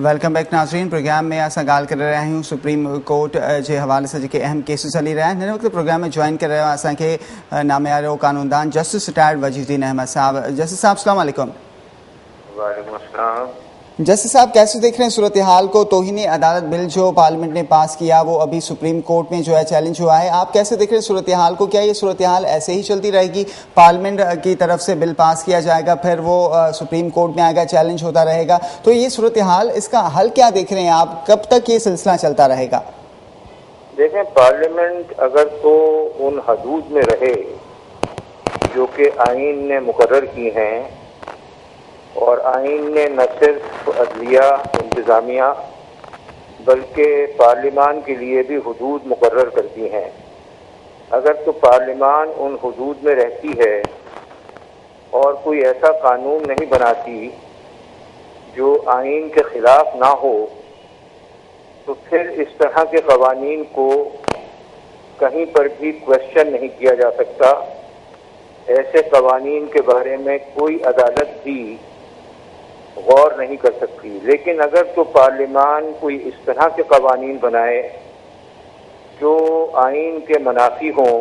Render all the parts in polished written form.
Welcome back नाज़रीन। Programme में असां ॻाल्हि करे रहिया आहियूं सुप्रीम कोर्ट जे हवाले सां जेके अहम केसिस हली रहिया आहिनि। हिन वक़्तु प्रोग्राम में जॉइन करे रहियो आहे असांखे नामयारो कानूनदान जस्टिस रिटायर्ड वजीहुद्दीन अहमद साहब। जस्टिस साहब अस्सलाम वालेकुम। वालेकुम अस्सलाम। जस्टिस साहब, कैसे देख रहे हैं सूरत हाल को? तौहीन अदालत बिल जो पार्लियामेंट ने पास किया वो अभी सुप्रीम कोर्ट में जो है चैलेंज हुआ है। आप कैसे देख रहे हैं सूरत हाल को? क्या ये सूरत हाल ऐसे ही चलती रहेगी? पार्लियामेंट की तरफ से बिल पास किया जाएगा, फिर वो सुप्रीम कोर्ट में आएगा, चैलेंज होता रहेगा, तो ये सूरत हाल, इसका हल क्या देख रहे हैं आप? कब तक ये सिलसिला चलता रहेगा? देखें, पार्लियामेंट अगर तो उन हदूद में रहे जो कि आईन ने मुकर्रर की हैं, और आईन ने न सिर्फ अदलिया इंतज़ामिया बल्कि पार्लियामान के लिए भी हदूद मुकर्रर कर दी हैं, अगर तो पार्लियामान उन हदूद में रहती है और कोई ऐसा कानून नहीं बनाती जो आईन के ख़िलाफ़ ना हो, तो फिर इस तरह के क़वानीन को कहीं पर भी क्वेश्चन नहीं किया जा सकता। ऐसे क़वानीन के बारे में कोई अदालत भी गौर नहीं कर सकती। लेकिन अगर तो पार्लियामान कोई इस तरह के क़वानीन बनाए जो आईन के मुनाफी हों,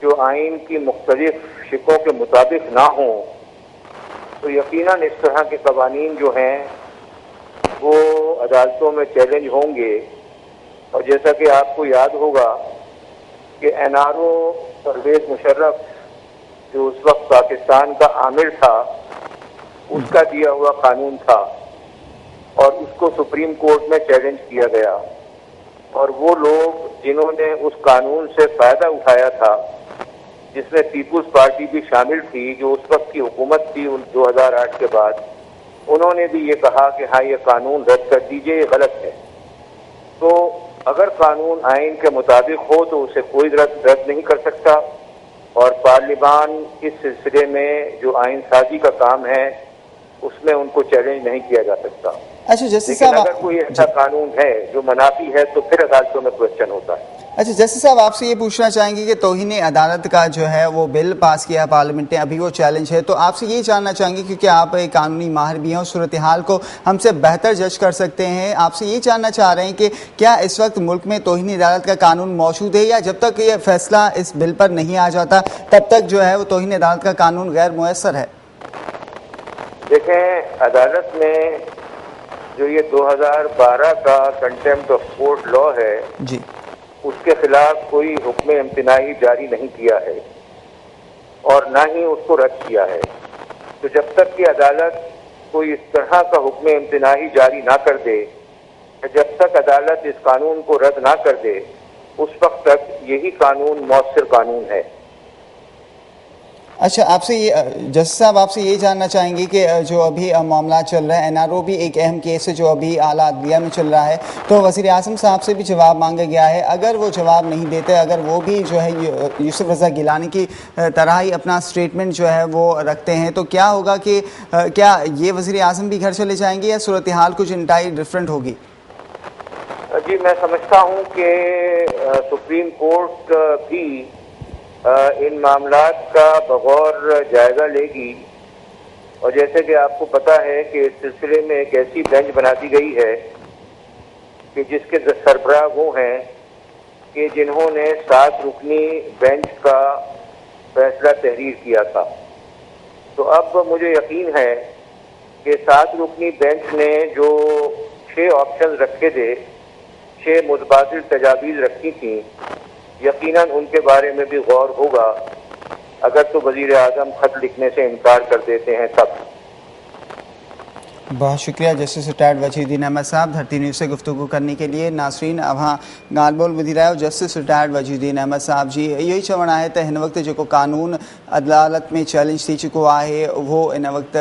जो आईन की मुख्तलिफ शिकों के मुताबिक ना हों, तो यकीनन इस तरह के क़वानीन जो हैं वो अदालतों में चैलेंज होंगे। और जैसा कि आपको याद होगा कि NRO परवेज़ मुशर्रफ जो उस वक्त पाकिस्तान का आमिर था, उसका दिया हुआ कानून था और उसको सुप्रीम कोर्ट में चैलेंज किया गया। और वो लोग जिन्होंने उस कानून से फ़ायदा उठाया था, जिसमें पीपुल्स पार्टी भी शामिल थी जो उस वक्त की हुकूमत थी 2008 के बाद, उन्होंने भी ये कहा कि हाँ, ये कानून रद्द कर दीजिए, ये गलत है। तो अगर कानून आइन के मुताबिक हो तो उसे कोई रद्द नहीं कर सकता, और पार्लियामान इस सिलसिले में जो आइन साजी का काम है उसमें उनको चैलेंज नहीं किया जा सकता। अच्छा जस्टिस साहब, साहब, अगर कोई ऐसा कानून है जो मुनाफी है तो फिर अदालतों में क्वेश्चन होता है। अच्छा जस्टिस साहब, आपसे ये पूछना चाहेंगे कि तौहीन अदालत का जो है वो बिल पास किया पार्लियामेंट ने, अभी वो चैलेंज है, तो आपसे ये जानना चाहेंगे, क्योंकि आप एक कानूनी माहिर भी हैं और सूरत हाल को हमसे बेहतर जज कर सकते हैं, आपसे ये जानना चाह रहे हैं कि क्या इस वक्त मुल्क में तौहीन अदालत का कानून मौजूद है, या जब तक ये फैसला इस बिल पर नहीं आ जाता तब तक जो है वो तौहीन अदालत का कानून गैर मुयस्सर है? देखें, अदालत ने जो ये 2012 का कंटेम्प्ट ऑफ कोर्ट लॉ है जी, उसके खिलाफ कोई हुक्म इम्तिनाई जारी नहीं किया है और ना ही उसको रद्द किया है। तो जब तक कि अदालत कोई इस तरह का हुक्म इम्तिनाई जारी ना कर दे, जब तक अदालत इस कानून को रद्द ना कर दे, उस वक्त तक यही कानून मौसर कानून है। अच्छा, आपसे ये जस्टिस साहब, आपसे ये जानना चाहेंगे कि जो अभी मामला चल रहा है, NRO भी एक अहम केस है जो अभी आला अदलिया में चल रहा है, तो वज़ीर आज़म साहब से भी जवाब मांगा गया है। अगर वो जवाब नहीं देते, अगर वो भी जो है यूसुफ रज़ा गिलानी की तरह ही अपना स्टेटमेंट जो है वो रखते हैं, तो क्या होगा कि क्या ये वज़ीर आज़म भी घर चले जाएंगे या सूरत हाल कुछ इंटाई डिफरेंट होगी? जी, मैं समझता हूँ कि सुप्रीम कोर्ट भी इन मामलात का बगौर जायज़ा लेगी। और जैसे कि आपको पता है कि इस सिलसिले में एक ऐसी बेंच बना दी गई है कि जिसके सरबराह वो हैं कि जिन्होंने 7 रुकनी बेंच का फैसला तहरीर किया था। तो अब मुझे यकीन है कि 7 रुकनी बेंच ने जो 6 ऑप्शन रखे थे, 6 मुतबादिल तजावीज़ रखी थी, यकीनन उनके बारे में भी गौर होगा। अगर तो वज़ीर आज़म खत लिखने से इनकार कर देते हैं तब। बहुत शुक्रिया जस्टिस रिटायर्ड वजीहुद्दीन अहमद साहब धरती न्यूज़ से गुफ्तगू करने के लिए। नासरीन, अवां ॻाल्हि ॿोल ॿुधी रहिया आहियो। जस्टिस रिटायर्ड वजीहुद्दीन अहमद साहब जी इहो ई चवणु आहे त हिन वक़्तु जेको कानून अदालत में चैलेंज थी चुको आहे उहो इन वक़्तु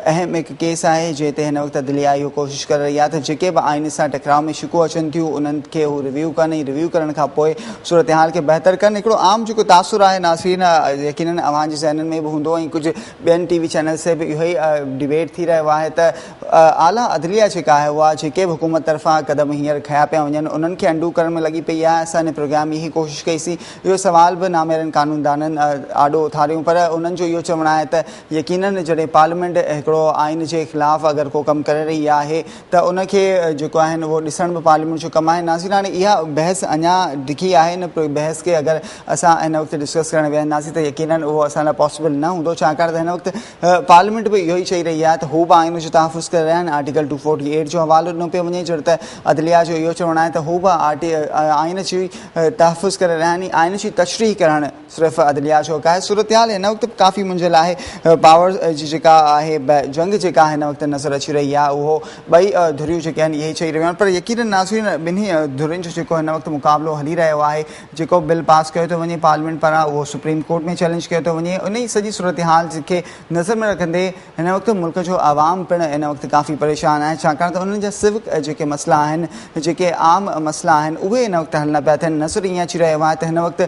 अहम हिकु केस आहे जंहिं ते हिन वक़्तु अदलिया इहो कोशिश करे रही आहे त जेके बि आइन सां टकराव में शिकूं अचनि थियूं उन्हनि खे हू रिव्यू कनि, रिव्यू करण खां पोइ सूरत हाल खे बहितर कनि। हिकिड़ो आम जेको तासुर आहे नासरीन, यकीनन अवां जे ज़हननि में बि हूंदो, ऐं कुझु ॿियनि TV चैनल से बि इहो ई डिबेट थी रहियो आहे त आला अदलिया जेका आहे उहा जेके बि हुकूमत तरफ़ां क़दम हींअर खया पिया वञनि उन्हनि खे अंडू करण में लॻी पई आहे। असां हिन प्रोग्राम में इहा कोशिशि कईसीं, इहो सवाल बि नामेरनि कानूनदाननि आॾो उथारियूं, पर उन्हनि जो इहो चवणु आहे त यकीननि जॾहिं पार्लियामेंट हिकिड़ो आइन जे ख़िलाफ़ु अगरि को कमु करे रही आहे त उनखे जेको आहिनि उहो ॾिसण बि पार्लियामेंट जो कमु आहे। नाज़रीन, हाणे इहा बहस अञा डिघी आहे, हिन बहस खे अगरि असां हिन वक़्तु डिस्कस करणु वेहंदासीं त यकीननि उहो असां लाइ पॉसिबल न हूंदो, छाकाणि त हिन वक़्तु पार्लियामेंट बि इहो ई चई रही आहे त हू बि आइन जो तहफ़ुज़ करे रहिया आहिनि। आर्टिकल 248 जो हवालो ॾिनो पियो वञे, जो त अदलिया जो इहो चवणु आहे त हू बि आइन जी तहफ़ुज़ करे रहिया आहिनि। आइन जी तशरीह करणु सिर्फ़ु अदलिया जो हक़ आहे। सूरत हाल हिन वक़्तु काफ़ी मुंझिल आहे। पावर जी जेका आहे जंग जेका हिन वक़्तु नज़र अची रही आहे उहो ॿई धुरियूं जेके आहिनि इहे चई रहियूं आहिनि, पर यकीननि नाज़रीन ॿिन्ही धुरियुनि जो जेको हिन वक़्तु मुक़ाबिलो हली रहियो आहे, जेको बिल पास कयो थो वञे पार्लियामेंट पारां उहो सुप्रीम कोर्ट में चैलेंज कयो थो वञे। उन ई सॼी सूरत हाल खे नज़र में रखंदे हिन वक़्तु मुल्क जो आवाम पिणु हिन वक़्तु काफ़ी परेशान आहे, छाकाणि त उन्हनि जा सिविक जेके मसइला आहिनि, जेके आम मसइला आहिनि, उहे हिन वक़्तु हल न पिया थियनि। नज़र ईअं अची रहियो आहे त हिन वक़्तु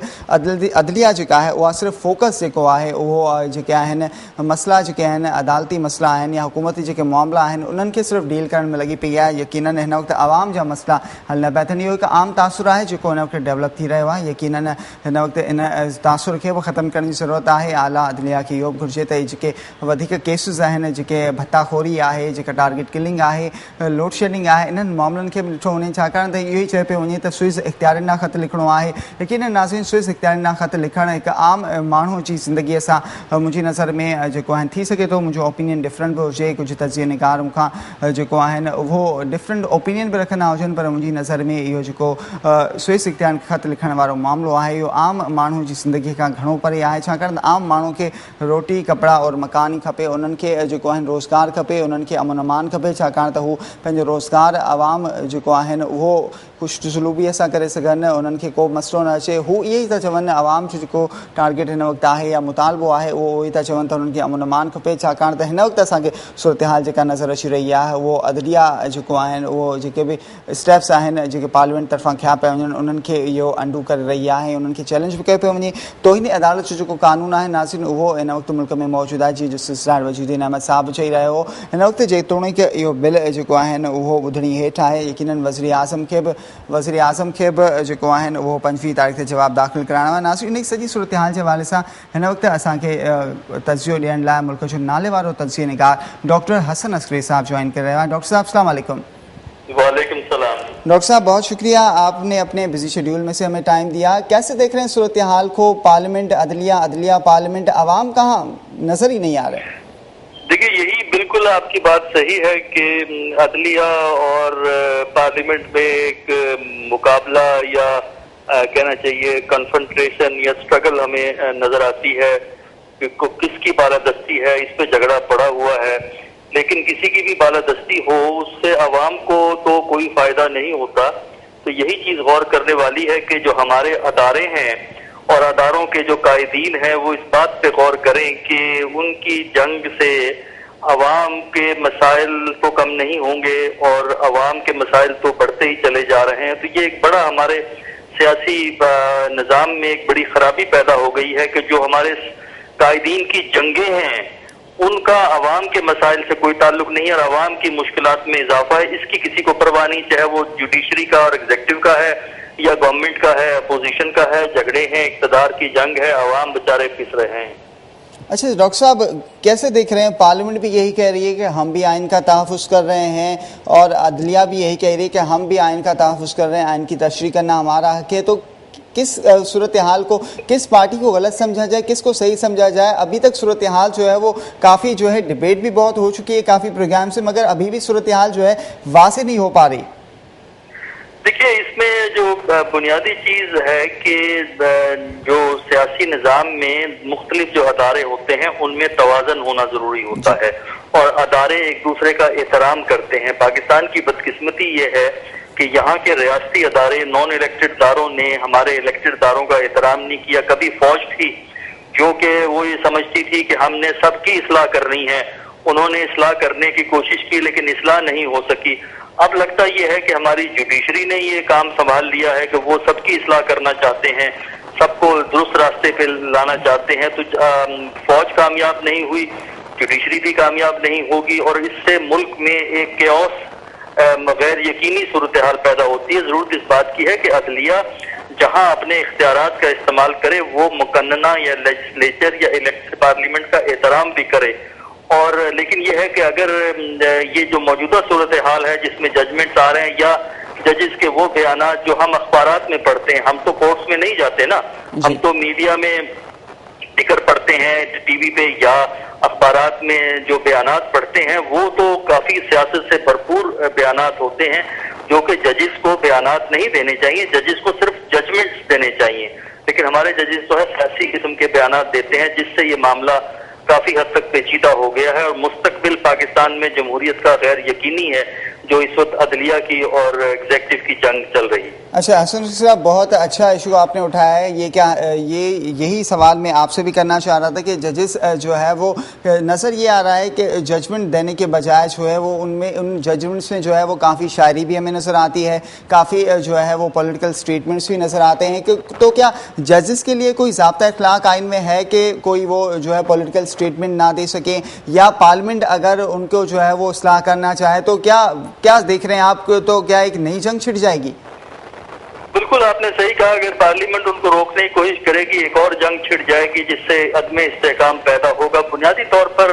अदलिया जेका आहे उहा सिर्फ़ु फोकस जेको आहे उहो जेके आहिनि मसइला जेके आहिनि अदालती मसइला आहिनि या हुकूमती जेके मामला आहिनि उन्हनि खे सिर्फ़ु डील करण में लॻी पई आहे। यकीननि हिन वक़्तु आवाम जा मसइला हल न पिया थियनि। इहो हिकु आम तासुर आहे जेको हिन वक़्तु डेवलप थी रहियो आहे। यकीननि हिन वक़्तु इन तासुर खे बि ख़तमु करण जी ज़रूरत आहे। आला अदलिया खे इहो बि घुरिजे त जेके वधीक केसिस आहिनि, जेके भत्ताखोरी आहे, जेका टारगेट किलिंग आहे, लोड शेडिंग आहे, इन्हनि मामलनि खे बि ॾिठो वञे, छाकाणि त इहो ई चयो पियो वञे त स्विस इख़्तियारीना ख़त लिखिणो आहे। यकीननि नाज़रीन, स्विस इख़्तियारीना ख़त लिखणु हिकु आम माण्हू जी ज़िंदगीअ सां मुंहिंजी नज़र में जेको आहिनि थी सघे थो। मुंहिंजो ओपिनियन डिफरेंट बि हुजे, कुझु तजिए निगार मूंखां जेको आहिनि उहो डिफरेंट ओपिनियन बि रखंदा हुजनि, पर मुंहिंजी नज़र में इहो जेको स्विस इख़्तियार ख़त लिखण वारो मामिलो आहे इहो आम माण्हू जी ज़िंदगीअ खां घणो परे आहे, छाकाणि त आम माण्हू खे रोटी कपिड़ा और मकान ई खपे, उन्हनि खे जेको आहिनि रोज़गार खपे, उन्हनि खे अमन अमान खपे, छाकाणि त हू पंहिंजो रोज़गार आवाम जेको आहिनि उहो ख़ुशि सलूबीअ सां करे सघनि, उन्हनि खे को मसइलो न अचे। हू इहे ई था चवनि, आवाम जो जेको टारगेट हिन वक़्तु आहे या मुतालबो आहे उहो ई था चवनि त उन्हनि खे अमन अमान खपे, छाकाणि त हिन वक़्तु असांखे सूरत हाल जेका नज़र अची रही आहे उहो अदलिया जेको आहिनि उहो जेके बि स्टेप्स आहिनि जेके पार्लियामेंट तरफ़ां खया पिया वञनि उन्हनि खे इहो अंडू करे रही आहे, उन्हनि खे चैलेंज बि कयो पियो वञे। तौहीन अदालत जो जेको कानून आहे नाज़रीन उहो हिन वक़्तु मुल्क में मौजूदु आहे। जीअं जस्टिस डॉक्टर वजीउद्दीन अहमद साहब चई रहियो हो, हिन वक़्तु जेतोणीकि इहो बिल जेको आहिनि उहो ॿुधणी हेठि आहे। यकीननि वज़ीर आज़म खे बि जेको आहिनि उहो 25 तारीख़ ते जवाबु दाख़िल कराइणो आहे। नाज़रीन, इन सॼी सूरत हाल जे हवाले सां हिन वक़्तु असांखे तज़ियो ॾियण लाइ मुल्क जो नाले वारो तज़िए निगार डॉक्टर हसन अस्करी साहब ज्वाइन कर रहे हैं। डॉक्टर साहब अस्सलाम वालेकुम। वालेकुम सलाम। डॉक्टर साहब बहुत शुक्रिया, आपने अपने बिजी शेड्यूल में से हमें टाइम दिया। कैसे देख रहे हैं सूरत हाल को? पार्लियामेंट अदलिया पार्लियामेंट, आवाम कहाँ नजर ही नहीं आ रहे? देखिए, यही बिल्कुल आपकी बात सही है कि अदलिया और पार्लियामेंट में एक मुकाबला या कहना चाहिए कन्फ्रंट्रेशन या स्ट्रगल हमें नजर आती है कि किसकी बालादस्ती है, इस पे झगड़ा पड़ा हुआ है। लेकिन किसी की भी बालादस्ती हो उससे आवाम को तो कोई फायदा नहीं होता। तो यही चीज गौर करने वाली है कि जो हमारे अदारे हैं और अदारों के जो कायदीन हैं वो इस बात पे गौर करें कि उनकी जंग से अवाम के मसाइल तो कम नहीं होंगे और अवाम के मसाइल तो बढ़ते ही चले जा रहे हैं। तो ये एक बड़ा हमारे सियासी निज़ाम में एक बड़ी खराबी पैदा हो गई है कि जो हमारे कायदीन की जंगें हैं उनका अवाम के मसाइल से कोई ताल्लुक नहीं है और अवाम की मुश्किलात में इजाफा है, इसकी किसी को परवाह नहीं, चाहे वो जुडिशरी का और एग्जीक्यूटिव का है या गवर्नमेंट का है, अपोजिशन का है। झगड़े हैं, इक़्तिदार की जंग है, अवाम बेचारे पिस रहे हैं। अच्छा डॉक्टर साहब, कैसे देख रहे हैं? पार्लियामेंट भी यही कह रही है कि हम भी आइन का तहफ़्फ़ुज़ कर रहे हैं और अदलिया भी यही कह रही है कि हम भी आइन का तहफ़्फ़ुज़ कर रहे हैं, आइन की तशरीह करना हमारा हक़ है। तो किस सूरत हाल को, किस पार्टी को गलत समझा जाए, किसको सही समझा जाए? अभी तक सूरत हाल जो है वो काफ़ी जो है डिबेट भी बहुत हो चुकी है काफ़ी प्रोग्राम से, मगर अभी भी सूरत हाल जो है वाज़ेह नहीं हो पा रही। देखिए, इसमें जो बुनियादी चीज है कि जो सियासी निज़ाम में मुख्तलिफ जो अदारे होते हैं उनमें तवाज़न होना जरूरी होता है और अदारे एक दूसरे का एहतराम करते हैं। पाकिस्तान की बदकिस्मती ये है कि यहाँ के रियासती अदारे, नॉन इलेक्टेड दारों ने हमारे इलेक्टेड दारों का एहतराम नहीं किया। कभी फौज थी जो कि वो ये समझती थी कि हमने सबकी इस्लाह करनी है, उन्होंने इस्लाह करने की कोशिश की लेकिन इस्लाह नहीं हो सकी। अब लगता ये है कि हमारी जुडिशरी ने ये काम संभाल लिया है कि वो सबकी इस्लाह करना चाहते हैं, सबको दुरुस्त रास्ते पे लाना चाहते हैं। तो फौज कामयाब नहीं हुई जुडिशरी भी कामयाब नहीं होगी और इससे मुल्क में एक केओस गैर यकीनी सूरत हाल पैदा होती है। जरूरत इस बात की है कि अदलिया जहां अपने इख्तियारात का इस्तेमाल करे वो मुकन्नना या लेजिस्लेचर या इलेक्टेड पार्लियामेंट का एहतराम भी करे। और लेकिन ये है कि अगर ये जो मौजूदा सूरत हाल है जिसमें जजमेंट्स आ रहे हैं या जजेस के वो बयान जो हम अखबारात में पढ़ते हैं, हम तो कोर्ट्स में नहीं जाते ना, हम तो मीडिया में टिकर पढ़ते हैं टीवी पे या अखबारात में जो बयानात पढ़ते हैं वो तो काफी सियासत से भरपूर बयानात होते हैं जो कि जजेस को बयानात नहीं देने चाहिए, जजेस को सिर्फ जजमेंट्स देने चाहिए। लेकिन हमारे जजेस जो है सियासी किस्म के बयानात देते हैं जिससे ये मामला काफी हद तक पेचीदा हो गया है और मुस्तकबिल पाकिस्तान में जमहूरियत का गैर यकीनी है जो इस वक्त अदलिया की और एग्जीक्यूटिव की जंग चल रही है। अच्छा हसन साहब, बहुत अच्छा इशू आपने उठाया है। यही सवाल मैं आपसे भी करना चाह रहा था कि जजेस जो है वो नज़र ये आ रहा है कि जजमेंट देने के बजाय जो है वो उन जजमेंट्स में जो है वो काफ़ी शायरी भी हमें नज़र आती है, काफ़ी जो है वो पॉलिटिकल स्टेटमेंट्स भी नज़र आते हैं। तो क्या जजेस के लिए कोई ज़ाब्ता इख्लाक आइन में है कि कोई वो जो है पॉलिटिकल स्टेटमेंट ना दे सकें, या पार्लियामेंट अगर उनको जो है वो इस्लाह करना चाहे तो क्या देख रहे हैं आप, तो क्या एक नई जंग छिड़ जाएगी? बिल्कुल आपने सही कहा, अगर पार्लियामेंट उनको रोकने की कोशिश करेगी एक और जंग छिड़ जाएगी जिससे अदम इस्तेहकाम पैदा होगा। बुनियादी तौर पर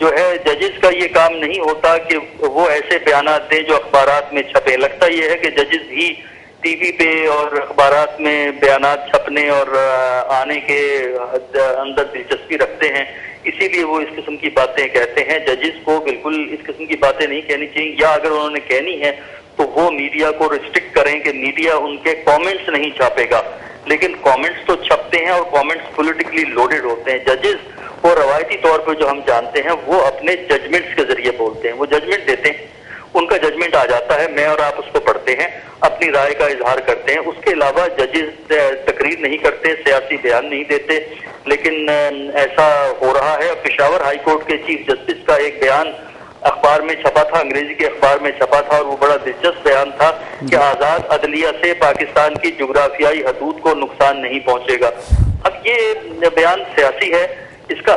जो है जजेस का ये काम नहीं होता कि वो ऐसे बयानात दें जो अखबारात में छपे। लगता ये है कि जजेस ही टीवी पे और अखबारात में बयानात छपने और आने के अंदर दिलचस्पी रखते हैं, इसीलिए वो इस किस्म की बातें कहते हैं। जजेस को बिल्कुल इस किस्म की बातें नहीं कहनी चाहिए, या अगर उन्होंने कहनी है तो वो मीडिया को रिस्ट्रिक्ट करें कि मीडिया उनके कमेंट्स नहीं छापेगा। लेकिन कमेंट्स तो छपते हैं और कमेंट्स पॉलिटिकली लोडेड होते हैं। जजेस को रवायती तौर पर जो हम जानते हैं वो अपने जजमेंट्स के जरिए बोलते हैं, वो जजमेंट देते हैं, उनका जजमेंट आ जाता है, मैं और आप उसको पढ़ते हैं, अपनी राय का इजहार करते हैं। उसके अलावा जजेस तकरीर नहीं करते, सियासी बयान नहीं देते। लेकिन ऐसा हो रहा है। पेशावर हाई कोर्ट के चीफ जस्टिस का एक बयान अखबार में छपा था, अंग्रेजी के अखबार में छपा था, और वो बड़ा दिलचस्प बयान था कि आज़ाद अदलिया से पाकिस्तान की जुग्राफियाई हदूद को नुकसान नहीं पहुंचेगा। अब ये बयान सियासी है, इसका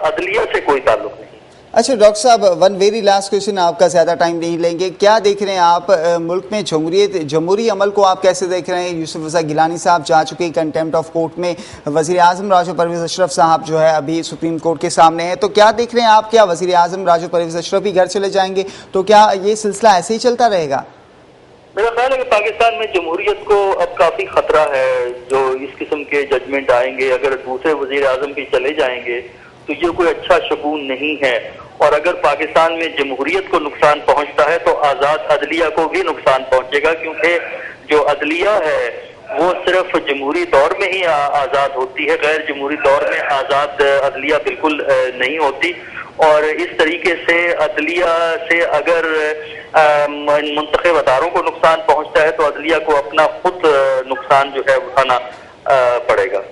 अदलिया से कोई ताल्लुक नहीं। अच्छा डॉक्टर साहब, वन वेरी लास्ट क्वेश्चन, आपका ज़्यादा टाइम नहीं लेंगे। क्या देख रहे हैं आप मुल्क में जमहूरी अमल को आप कैसे देख रहे हैं? यूसुफ रज़ा गिलानी साहब जा चुके हैं कंटेम्प्ट ऑफ कोर्ट में, वज़ीर आज़म राजा परवेज़ अशरफ साहब जो है अभी सुप्रीम कोर्ट के सामने है, तो क्या देख रहे हैं आप? क्या वज़ीर आज़म राजा परवेज़ अशरफ ही घर चले जाएंगे? तो क्या ये सिलसिला ऐसे ही चलता रहेगा? मेरा ख्याल है कि पाकिस्तान में जमहूरियत को अब काफ़ी खतरा है। जो इस किस्म के जजमेंट आएंगे, अगर दूसरे वज़ीर आज़म भी चले जाएंगे तो ये कोई अच्छा शगुन नहीं है। और अगर पाकिस्तान में जमहूरियत को नुकसान पहुंचता है तो आज़ाद अदलिया को भी नुकसान पहुंचेगा, क्योंकि जो अदलिया है वो सिर्फ जमहूरी दौर में ही आज़ाद होती है, गैर जमहूरी दौर में आज़ाद अदलिया बिल्कुल नहीं होती। और इस तरीके से अदलिया से अगर मुंतखब अदारों को नुकसान पहुंचता है तो अदलिया को अपना खुद नुकसान जो है उठाना पड़ेगा।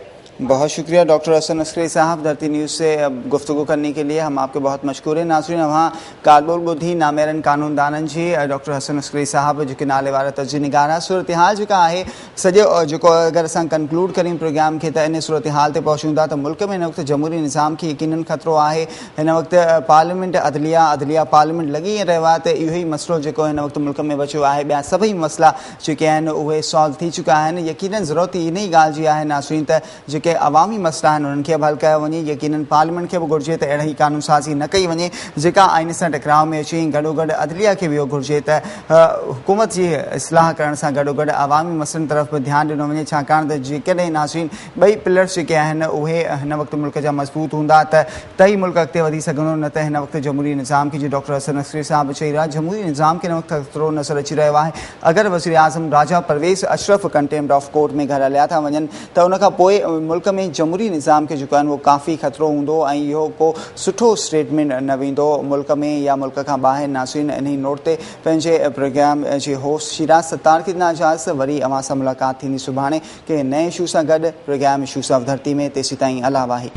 बहुत शुक्रिया डॉक्टर हसन अस्करी साहब, धरती न्यूज़ से गुफ्तगू करने के लिए हम आपके बहुत मशकूर हैं। नाज़रीन, वहाँ कारबोल बुद्धि नामेरन कानून दानन जी डॉक्टर हसन अस्करी साहब जो कि नाले वारा तजी निगारा सूरत हाल जो है सॼो जो अगर असां कंक्लूड करें प्रोग्राम के इन सूरत हाल ते पहुंचूं था तो मुल्क में इन वक्त जमहूरी निज़ाम की यकीनन खतरो है। इन वक्त पार्लियामेंट अदलिया पार्लियामेंट लगी रहियो आहे, तो इहो ई मसलो जो इन वक्त मुल्क में बचो है। ॿिया सभई मसला जेके आहिनि उहे सॉल्व थी चुका आहिनि। यकीनन ज़रूरत इन ई ॻाल्हि जी आहे नाज़रीन त जेके अवामी मसला आहिनि उन्हनि खे हल कयो वञे। यकीनन पार्लियामेंट खे बि घुरिजे त अहिड़ी कानून साज़ी न कई वञे जेका आइन सां टकराव में अचे। गॾोगॾु अदलिया खे बि इहो घुरिजे त हुकूमत जी इस्लाह करण सां गॾोगॾु अवामी मसलनि तरफ़ बि ध्यानु ॾिनो वञे, छाकाणि त जेकॾहिं नाज़रीन ॿई पिलर्स जेके आहिनि उहे हिन वक़्तु मुल्क जा मज़बूत हूंदा त ई मुल्क अॻिते वधी सघंदो, न त हिन वक़्तु जमहूरी निज़ाम की जो डॉक्टर हसन अस्करी साहब चई रहा जमहूरी निज़ाम खे हिन वक़्तु खतरो नज़र अची रहियो आहे। अगरि वज़ीर आज़म Raja Pervez Ashraf contempt of court में घर हलिया था वञनि त उनखां पोइ मुल्क में जमहूरी निज़ाम के जो वो काफ़ी खतरो होंदो ऐं इहो को सुठो स्टेटमेंट न वेंदो मुल्क में या मुल्क का ॿाहिरि। नाज़रीन, इन नोट ते पंहिंजे प्रोग्राम जे होस्ट शिराज सत्तार खे ॾिना इजाज़त। वरी अवां सां मुलाक़ात थींदी सुभाणे के नए इशू सां गॾु। प्रोग्राम इशूज़ ऑफ धरती में तेसीं ताईं अला वाही।